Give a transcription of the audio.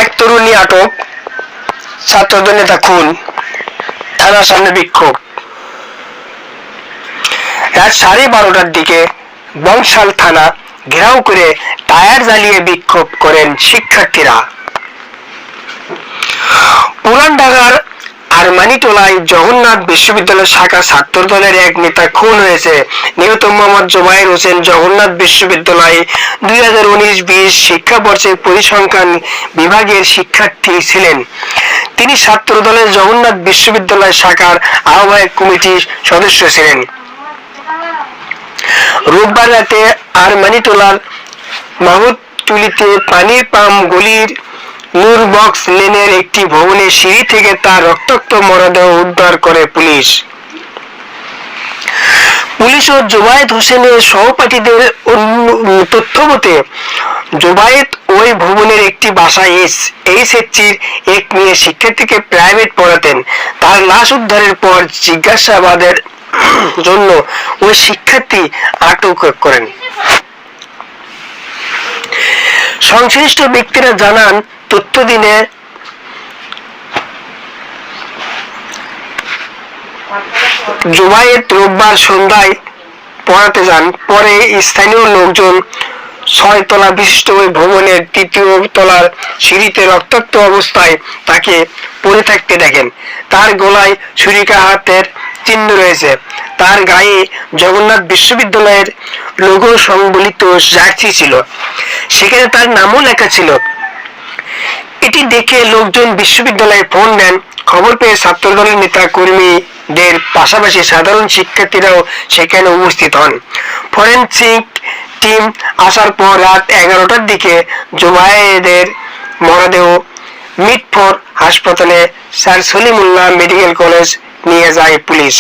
এক তরুণী আটক, ছাত্রদল নেতা খুন, থানার সামনে বিক্ষোভ। রাত 12:30টার দিকে বংশাল থানা ঘেরাও করে টায়ার জ্বালিয়ে বিক্ষোভ করেন শিক্ষার্থীরা। পুরান ঢাকার আরমানিটোলায় জগন্নাথ বিশ্ববিদ্যালয় শাখা ছাত্রদলের এক নেতা খুন হয়েছে। নিহত মোহাম্মদ জুবায়ের হোসেন জগন্নাথ বিশ্ববিদ্যালয়ে 2019-20 শিক্ষাবর্ষের পরিসংখ্যান বিভাগের শিক্ষার্থী ছিলেন। তিনি ছাত্রদলের জগন্নাথ বিশ্ববিদ্যালয় শাখার আহ্বায়ক কমিটির সদস্য ছিলেন। রোববার রাতে আরমানিটোলার মাহুতটুলিতে পানির পাম্প গলির নূরবক্স লেনের একটি ভবনের সিঁড়ি থেকে তার রক্তাক্ত মরদেহ উদ্ধার করে পুলিশ। পুলিশ ও জুবায়েত হোসেনের সহপাঠীদের তথ্যমতে জুবায়েত ওই ভবনের একটি বাসায় এইচএসসির এক মেয়ে শিক্ষার্থীকে প্রাইভেট পড়াতেন। তার লাশ উদ্ধারের পর জিজ্ঞাসাবাদের জন্য ওই শিক্ষার্থী আটক করেন। সংশ্লিষ্ট ব্যক্তিরা জানান, তথ্য দিনে জুবায়েত রোববার সন্ধ্যায় পড়াতে যান। পরে স্থানীয় লোকজন 6 তলা বিশিষ্ট ওই ভবনের 3য় তলার সিঁড়িতে রক্তাক্ত অবস্থায় তাকে পড়ে থাকতে দেখেন। তার গলায় ছুরিকাঘাতের চিহ্ন রয়েছে। তার গায়ে জগন্নাথ বিশ্ববিদ্যালয়ের লোগো সংবলিত জার্সি ছিল, সেখানে তার নামও লেখা ছিল। এটি দেখে লোকজন বিশ্ববিদ্যালয়ে ফোন দেন। খবর পেয়ে ছাত্রদলের নেতা কর্মীদের পাশাপাশি সাধারণ শিক্ষার্থীরাও সেখানে উপস্থিত হন। ফরেনসিক টিম আসার পর রাত 11টার দিকে জুবায়েদের মরদেহ মিটফোর্ড হাসপাতালে স্যার সলিমুল্লাহ মেডিকেল কলেজ নিয়ে যায় পুলিশ।